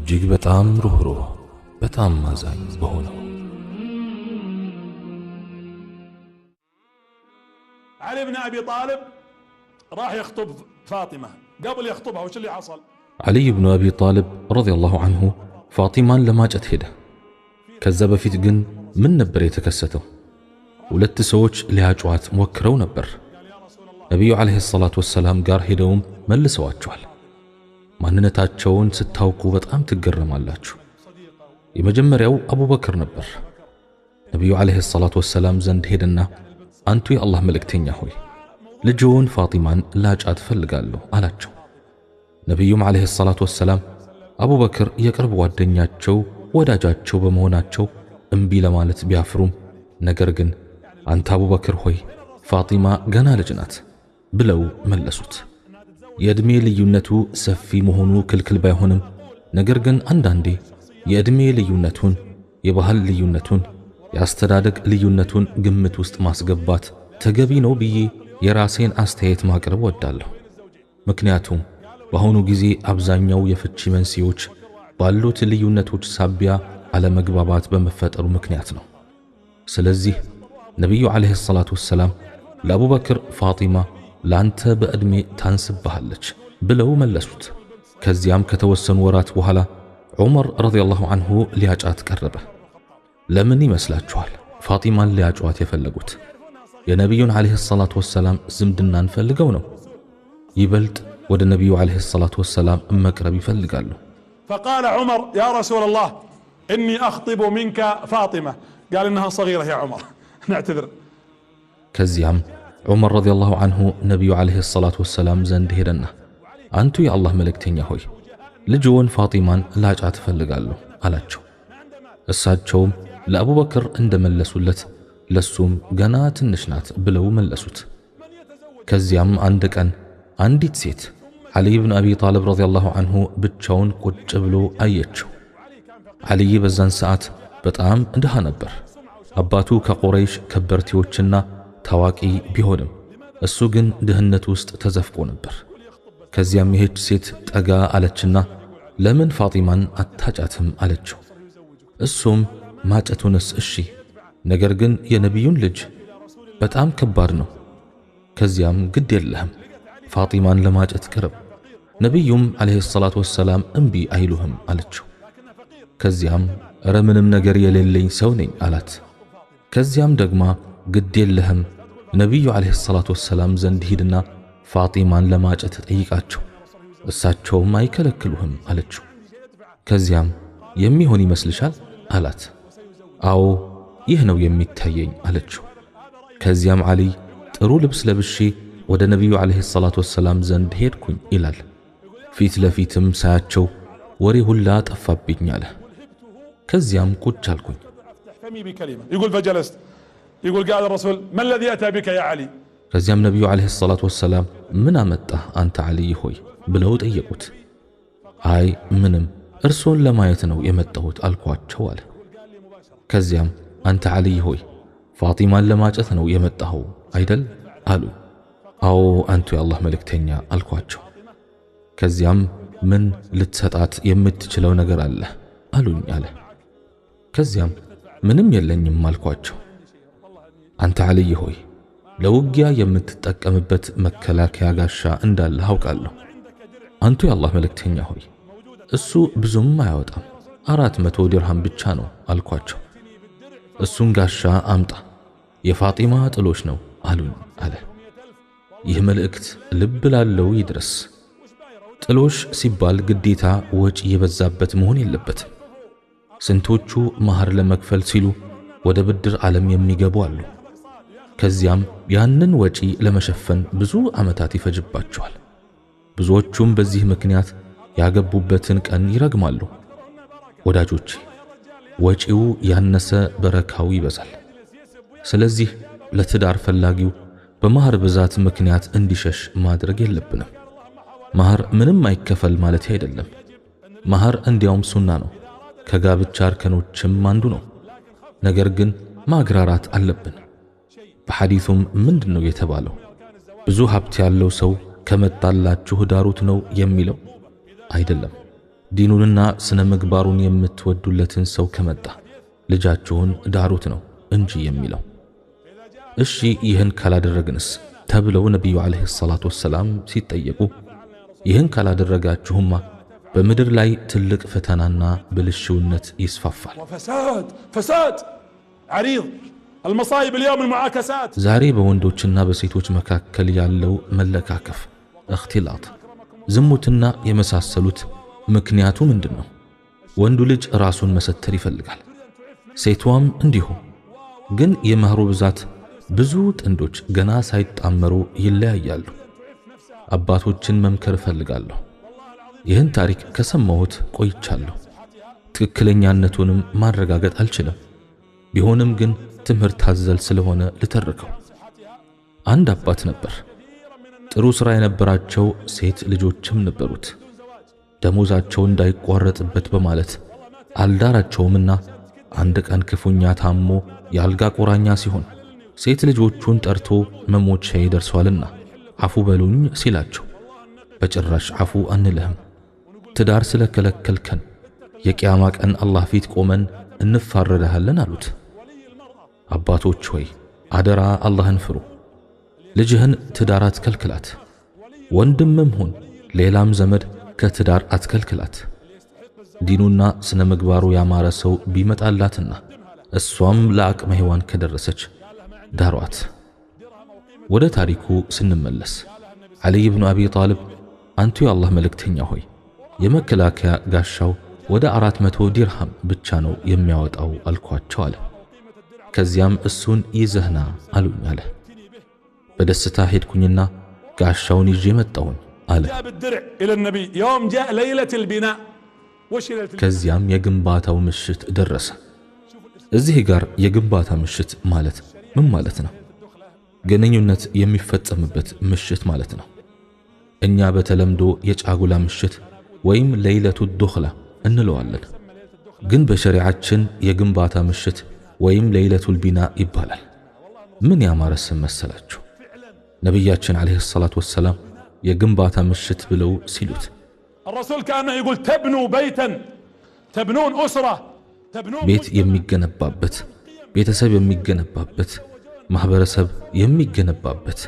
እጅግ በጣም ሩህሩህ በጣም አዛኝ በሆነው علي بن أبي طالب راح يخطب فاطمة قبل يخطبها وش اللي حصل؟ علي بن أبي طالب رضي الله عنه فاطمان لما جت هده كذب في تجن من نبر يتكسته ولت سوتش لهاجوات موكرو نبر نبي عليه الصلاة والسلام قار هدوم ملسوا أجوال ማንነታቸውን ስታውቁ በጣም ትገረማላችሁ። የመጀመሪያው አቡበክር ነበር። ነብዩ አለይሂ ሰላቱ ወሰላም ዘንድ ሄደና አንቱ የአላህ መልእክተኛ ሆይ ልጅዎን ፋጢማን ላጫት ፈልጋለሁ አላቸው። ነብዩም አለይሂ ሰላቱ ወሰላም አቡበክር የቅርብ ጓደኛቸው ወዳጃቸው በመሆናቸው እምቢ ለማለት ቢያፍሩም ነገር ግን አንተ አቡበክር ሆይ ፋጢማ ገና ልጅ ናት ብለው መለሱት። የእድሜ ልዩነቱ ሰፊ መሆኑ ክልክል ባይሆንም ነገር ግን አንዳንዴ የእድሜ ልዩነቱን፣ የባህል ልዩነቱን፣ የአስተዳደግ ልዩነቱን ግምት ውስጥ ማስገባት ተገቢ ነው ብዬ የራሴን አስተያየት ማቅረብ ወዳለሁ። ምክንያቱም በአሁኑ ጊዜ አብዛኛው የፍቺ መንስኤዎች ባሉት ልዩነቶች ሳቢያ አለመግባባት በመፈጠሩ ምክንያት ነው። ስለዚህ ነብዩ አለይሂ ሰላቱ ወሰላም ለአቡበክር ፋጢማ ላንተ በእድሜ ታንስብሃለች ብለው መለሱት። ከዚያም ከተወሰኑ ወራት በኋላ ዑመር ረዲየላሁ ዐንሁ ሊያጫት ቀረበ። ለምን ይመስላችኋል ፋጢማን ሊያጫት የፈለጉት? የነብዩን አለይሂ ሰላቱ ወሰላም ዝምድናን ፈልገው ነው። ይበልጥ ወደ ነብዩ አለይሂ ሰላቱ ወሰላም መቅረብ ይፈልጋሉ። فقال عمر يا رسول الله إني أخطب منك فاطمة قال إنها صغيرة يا عمر نعتذر. ከዚያም ዑመር ረዲየላሁ ዐንሁ ነብዩ አለይሂ ሰላቱ ወሰላም ዘንድ ሄደና አንቱ የአላህ መልእክተኛ ሆይ ልጅዎን ፋጢማን ላጫት ፈልጋለሁ አላቸው። እሳቸውም ለአቡበክር እንደመለሱለት ለሱም ገና ትንሽ ናት ብለው መለሱት። ከዚያም አንድ ቀን አንዲት ሴት ዓሊ ብን አቢ ጣልብ ረዲየላሁ ዐንሁ ብቻውን ቁጭ ብሎ አየችው። ዓሊ በዛን ሰዓት በጣም ድሃ ነበር። አባቱ ከቁረይሽ ከበርቴዎችና ታዋቂ ቢሆንም እሱ ግን ድህነት ውስጥ ተዘፍቆ ነበር። ከዚያም ይህች ሴት ጠጋ አለችና ለምን ፋጢማን አታጫትም አለችው። እሱም ማጨቱንስ እሺ፣ ነገር ግን የነቢዩን ልጅ በጣም ከባድ ነው። ከዚያም ግድ የለህም ፋጢማን ለማጨት ቅርብ፣ ነቢዩም አለይሂ ሰላቱ ወሰላም እምቢ አይሉህም አለችው። ከዚያም እረ ምንም ነገር የሌለኝ ሰው ነኝ አላት። ከዚያም ደግማ ግድ የለህም ነቢዩ አለይሂ ሰላቱ ወሰላም ዘንድ ሂድና ፋጢማን ለማጨት ጠይቃቸው፣ እሳቸውም አይከለክሉህም አለችው። ከዚያም የሚሆን ይመስልሻል አላት። አዎ ይህ ነው የሚታየኝ አለችው። ከዚያም ዓሊ ጥሩ ልብስ ለብሼ ወደ ነቢዩ አለይሂ ሰላቱ ወሰላም ዘንድ ሄድኩኝ ይላል። ፊት ለፊትም ሳያቸው ወሬ ሁላ ጠፋብኝ አለ። ከዚያም ቁጭ አልኩኝ። يقول فجلست يقول قال الرسول ما الذي أتى بك يا علي؟ ከዚያም ነቢዩ አለይሂ ሰላቱ ወሰላም ምን አመጣህ አንተ ዓሊ ሆይ ብለው ጠየቁት። አይ ምንም እርሶን ለማየት ነው የመጣሁት አልኳቸው አለ። ከዚያም አንተ ዓሊ ሆይ ፋጢማን ለማጨት ነው የመጣኸው አይደል አሉ። አዎ አንቱ የአላህ መልእክተኛ አልኳቸው። ከዚያም ምን ልትሰጣት የምትችለው ነገር አለ አሉኝ አለ። ከዚያም ምንም የለኝም አልኳቸው። አንተ ዓሊ ሆይ ለውጊያ የምትጠቀምበት መከላከያ ጋሻ እንዳለ አውቃለሁ። አንቱ የአላህ መልእክተኛ ሆይ እሱ ብዙም አያወጣም 400 ዲርሃም ብቻ ነው አልኳቸው። እሱን ጋሻ አምጣ የፋጢማ ጥሎሽ ነው አሉኝ አለ። ይህ መልእክት ልብ ላለው ይድረስ። ጥሎሽ ሲባል ግዴታ ወጪ የበዛበት መሆን የለበትም። ስንቶቹ ማህር ለመክፈል ሲሉ ወደ ብድር ዓለም የሚገቡ አሉ። ከዚያም ያንን ወጪ ለመሸፈን ብዙ ዓመታት ይፈጅባቸዋል። ብዙዎቹም በዚህ ምክንያት ያገቡበትን ቀን ይረግማሉ። ወዳጆቼ ወጪው ያነሰ በረካው ይበዛል። ስለዚህ ለትዳር ፈላጊው በማህር ብዛት ምክንያት እንዲሸሽ ማድረግ የለብንም። ማህር ምንም አይከፈል ማለት አይደለም። ማህር እንዲያውም ሱና ነው፣ ከጋብቻ እርከኖችም አንዱ ነው። ነገር ግን ማግራራት አለብን። በሐዲሱም ምንድነው የተባለው? ብዙ ሀብት ያለው ሰው ከመጣላችሁ ዳሩት ነው የሚለው አይደለም። ዲኑንና ስነ ምግባሩን የምትወዱለትን ሰው ከመጣ ልጃችሁን ዳሩት ነው እንጂ የሚለው። እሺ ይህን ካላደረግንስ ተብለው ነቢዩ ዓለይሂ ሰላቱ ወሰላም ሲጠየቁ ይህን ካላደረጋችሁማ በምድር ላይ ትልቅ ፈተናና ብልሽውነት ይስፋፋል። ፈሳድ ዓሪድ المصائب اليوم المعاكسات ዛሬ በወንዶችና በሴቶች መካከል ያለው መለካከፍ፣ እኽቲላጥ፣ ዝሙትና የመሳሰሉት ምክንያቱ ምንድነው? ወንዱ ልጅ ራሱን መሰተር ይፈልጋል፣ ሴቷም እንዲሁ። ግን የመህሩ ብዛት ብዙ ጥንዶች ገና ሳይጣመሩ ይለያያሉ። አባቶችን መምከር እፈልጋለሁ። ይህን ታሪክ ከሰማሁት ቆይቻለሁ። ትክክለኛነቱንም ማረጋገጥ አልችልም። ቢሆንም ግን ትምህርት አዘል ስለሆነ ልተርከው። አንድ አባት ነበር። ጥሩ ሥራ የነበራቸው ሴት ልጆችም ነበሩት። ደሞዛቸው እንዳይቋረጥበት በማለት አልዳራቸውምና አንድ ቀን ክፉኛ ታሞ የአልጋ ቁራኛ ሲሆን ሴት ልጆቹን ጠርቶ መሞቻዬ ደርሷልና አፉ በሉኝ ሲላቸው በጭራሽ አፉ አንልህም፣ ትዳር ስለከለከልከን የቂያማ ቀን አላህ ፊት ቆመን እንፋረዳለን አሉት። አባቶች ሆይ አደራ አላህን ፍሩ። ልጅህን ትዳር አትከልክላት። ወንድምም ሁን ሌላም ዘመድ ከትዳር አትከልክላት። ዲኑና ስነ ምግባሩ ያማረ ሰው ቢመጣላትና እሷም ለአቅመ ሔዋን ከደረሰች ዳሯት። ወደ ታሪኩ ስንመለስ ዓሊይ ብኑ አቢ ጣልብ አንቱ የአላህ መልእክተኛ ሆይ የመከላከያ ጋሻው ወደ 400 ዲርሃም ብቻ ነው የሚያወጣው አልኳቸው አለ። ከዚያም እሱን ይዘህና አሉኝ አለ። በደስታ ሄድኩኝና ጋሻውን ይዤ መጣሁኝ አለ። ከዚያም የግንባታው ምሽት ደረሰ። እዚህ ጋር የግንባታ ምሽት ማለት ምን ማለት ነው? ግንኙነት የሚፈጸምበት ምሽት ማለት ነው። እኛ በተለምዶ የጫጉላ ምሽት ወይም ለይለቱ ዱኽላ እንለዋለን። ግን በሸሪዓችን የግንባታ ምሽት ወይም ለይለቱል ቢና ይባላል። ምን ያማረ ስም መሰላችሁ! ነቢያችን ዓለይሂ ሰላቱ ወሰላም የግንባታ ምሽት ብለው ሲሉት الرسول كأنه يقول تبنوا بيتا تبنون أسرة ቤት የሚገነባበት፣ ቤተሰብ የሚገነባበት፣ ማህበረሰብ የሚገነባበት፣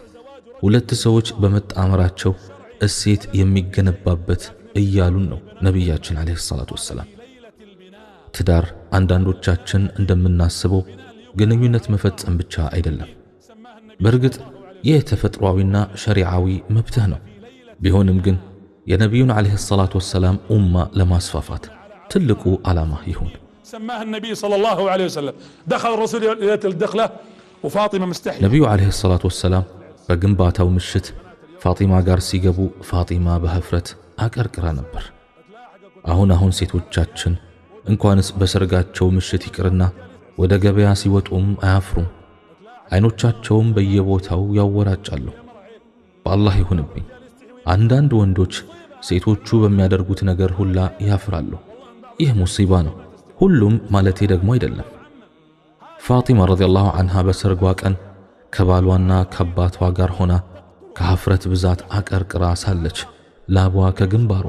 ሁለት ሰዎች በመጣመራቸው እሴት የሚገነባበት እያሉን ነው ነቢያችን ዓለይሂ ሰላቱ ወሰላም። ትዳር አንዳንዶቻችን እንደምናስበው ግንኙነት መፈጸም ብቻ አይደለም። በእርግጥ ይህ ተፈጥሯዊና ሸሪዓዊ መብትህ ነው። ቢሆንም ግን የነቢዩን ዓለይሂ ሰላቱ ወሰላም ኡማ ለማስፋፋት ትልቁ ዓላማ ይሁን። سماه النبي صلى الله عليه وسلم دخل الرسول ليلة الدخلة وفاطمة مستحية ነቢዩ ዓለይሂ ሰላቱ ወሰላም በግንባታው ምሽት ፋጢማ ጋር ሲገቡ ፋጢማ በህፍረት አቀርቅራ ነበር። አሁን ሴቶቻችን እንኳንስ በሰርጋቸው ምሽት ይቅርና ወደ ገበያ ሲወጡም አያፍሩም። አይኖቻቸውም በየቦታው ያወራጫሉ። በአላህ ይሁንብኝ አንዳንድ ወንዶች ሴቶቹ በሚያደርጉት ነገር ሁላ ያፍራሉ። ይህ ሙሲባ ነው። ሁሉም ማለቴ ደግሞ አይደለም። ፋጢማ ረዲየላሁ ዐንሃ በሰርጓ ቀን ከባሏና ከአባቷ ጋር ሆና ከሀፍረት ብዛት አቀርቅራ ሳለች ላቧ ከግንባሯ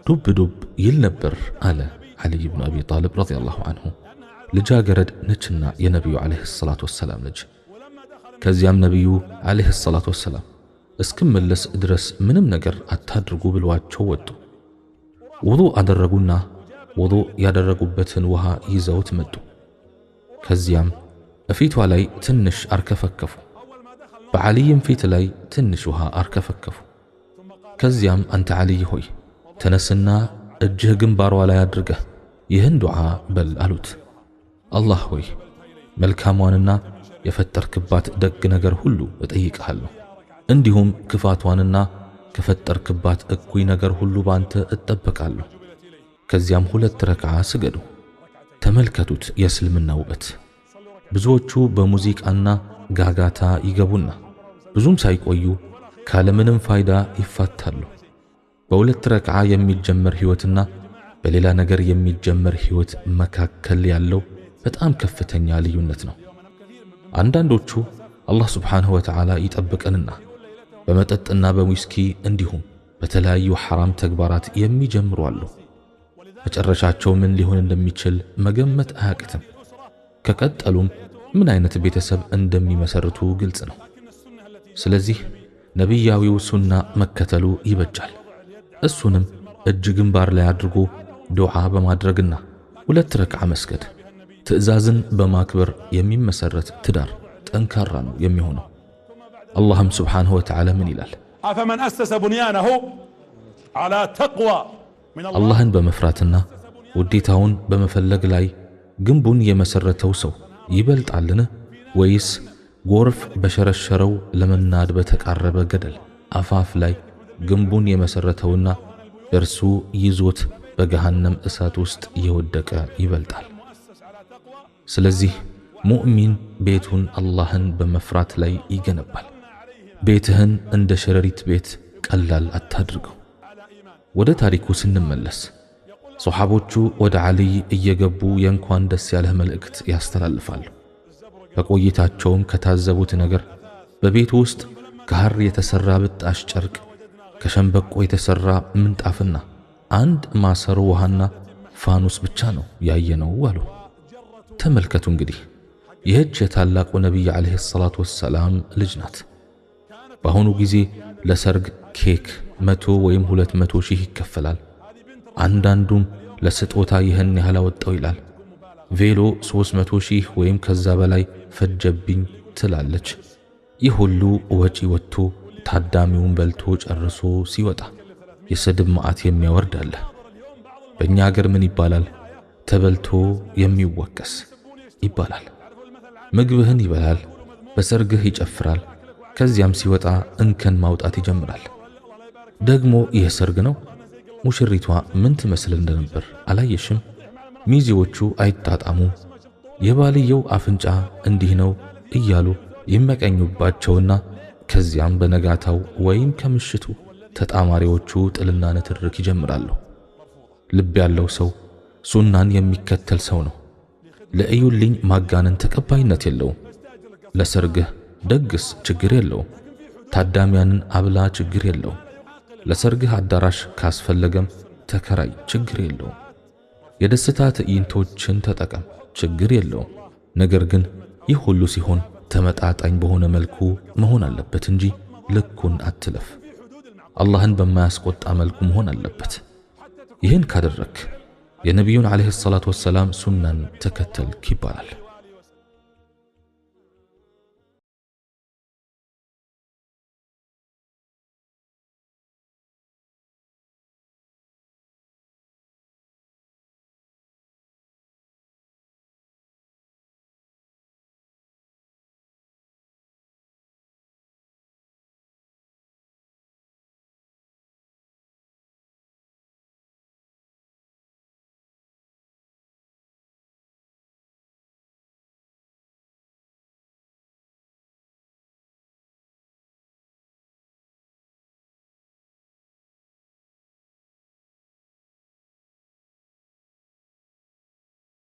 ዱብ ዱብ ይል ነበር አለ ዓሊይ ብኑ አቢ ጣልብ ረዲየላሁ ዐንሁ። ልጃገረድ ነችና የነቢዩ ዓለይሂ ሰላቱ ወሰላም ልጅ። ከዚያም ነቢዩ ዓለይሂ ሰላቱ ወሰላም እስክመለስ ድረስ ምንም ነገር አታድርጉ ብለዋቸው ወጡ። ውዱእ አደረጉና ውዱእ ያደረጉበትን ውሃ ይዘውት መጡ። ከዚያም እፊቷ ላይ ትንሽ አርከፈከፉ። በዓሊይም ፊት ላይ ትንሽ ውሃ አርከፈከፉ። ከዚያም አንተ ዓሊይ ሆይ ተነስና እጅህ ግንባሯ ላይ አድርገህ ይህን ዱዓ በል አሉት። አላህ ሆይ መልካሟንና የፈጠርክባት ደግ ነገር ሁሉ እጠይቅሃለሁ፣ እንዲሁም ክፋቷንና ከፈጠርክባት እኩይ ነገር ሁሉ ባንተ እጠበቃለሁ። ከዚያም 2 ረክዓ ስገዱ። ተመልከቱት የእስልምና ውበት። ብዙዎቹ በሙዚቃና ጋጋታ ይገቡና ብዙም ሳይቆዩ ካለምንም ፋይዳ ይፋታሉ። በ2 ረክዓ የሚጀመር ሕይወትና በሌላ ነገር የሚጀመር ሕይወት መካከል ያለው በጣም ከፍተኛ ልዩነት ነው። አንዳንዶቹ አላህ ሱብሓነሁ ወተዓላ ይጠብቀንና በመጠጥና በዊስኪ እንዲሁም በተለያዩ ሐራም ተግባራት የሚጀምሩ አሉ። መጨረሻቸው ምን ሊሆን እንደሚችል መገመት አያቅትም። ከቀጠሉም ምን አይነት ቤተሰብ እንደሚመሰርቱ ግልጽ ነው። ስለዚህ ነቢያዊው ሱና መከተሉ ይበጃል። እሱንም እጅ ግንባር ላይ አድርጎ ዱዓ በማድረግና 2 ረክዓ መስገድ። ትዕዛዝን በማክበር የሚመሰረት ትዳር ጠንካራ ነው የሚሆነው። አላህም ሱብሓነሁ ወተዓላ ምን ይላል? አፈመን አሰሰ ቡንያነሁ ዐላ ተቅዋ አላህን በመፍራትና ውዴታውን በመፈለግ ላይ ግንቡን የመሰረተው ሰው ይበልጣልን? ወይስ ጎርፍ በሸረሸረው ለመናድ በተቃረበ ገደል አፋፍ ላይ ግንቡን የመሰረተውና እርሱ ይዞት በገሃነም እሳት ውስጥ የወደቀ ይበልጣል? ስለዚህ ሙእሚን ቤቱን አላህን በመፍራት ላይ ይገነባል። ቤትህን እንደ ሸረሪት ቤት ቀላል አታድርገው። ወደ ታሪኩ ስንመለስ ሶሐቦቹ ወደ ዓልይ እየገቡ የእንኳን ደስ ያለህ መልእክት ያስተላልፋሉ። በቆይታቸውም ከታዘቡት ነገር በቤቱ ውስጥ ከሐር የተሰራ ብጣሽ ጨርቅ፣ ከሸንበቆ የተሰራ ምንጣፍና አንድ ማሰሮ ውሃና ፋኑስ ብቻ ነው ያየነው አሉ። ተመልከቱ እንግዲህ ይህች የታላቁ ነቢይ ዓለይሂ ሰላቱ ወሰላም ልጅ ናት። በአሁኑ ጊዜ ለሰርግ ኬክ 100 ወይም 200 ሺህ ይከፈላል። አንዳንዱም ለስጦታ ይህን ያህል አወጣው ይላል። ቬሎ 300 ሺህ ወይም ከዛ በላይ ፈጀብኝ ትላለች። ይህ ሁሉ ወጪ ወጥቶ ታዳሚውን በልቶ ጨርሶ ሲወጣ የስድብ መዓት የሚያወርድ አለ። በእኛ ሀገር ምን ይባላል? ተበልቶ የሚወቀስ ይባላል። ምግብህን ይበላል፣ በሰርግህ ይጨፍራል፣ ከዚያም ሲወጣ እንከን ማውጣት ይጀምራል። ደግሞ ይህ ሰርግ ነው? ሙሽሪቷ ምን ትመስል እንደነበር አላየሽም? ሚዜዎቹ አይጣጣሙ፣ የባልየው አፍንጫ እንዲህ ነው እያሉ ይመቀኙባቸውና ከዚያም በነጋታው ወይም ከምሽቱ ተጣማሪዎቹ ጥልና ንትርክ ይጀምራሉ። ልብ ያለው ሰው ሱናን የሚከተል ሰው ነው። ለእዩልኝ ማጋነን ተቀባይነት የለውም። ለሰርግህ ደግስ ችግር የለውም። ታዳሚያንን አብላ ችግር የለውም። ለሰርግህ አዳራሽ ካስፈለገም ተከራይ ችግር የለውም። የደስታ ትዕይንቶችን ተጠቀም ችግር የለውም። ነገር ግን ይህ ሁሉ ሲሆን ተመጣጣኝ በሆነ መልኩ መሆን አለበት እንጂ ልኩን አትለፍ። አላህን በማያስቆጣ መልኩ መሆን አለበት። ይህን ካደረክ የነቢዩን ዓለይሂ ሰላቱ ወሰላም ሱናን ተከተልክ ይባላል።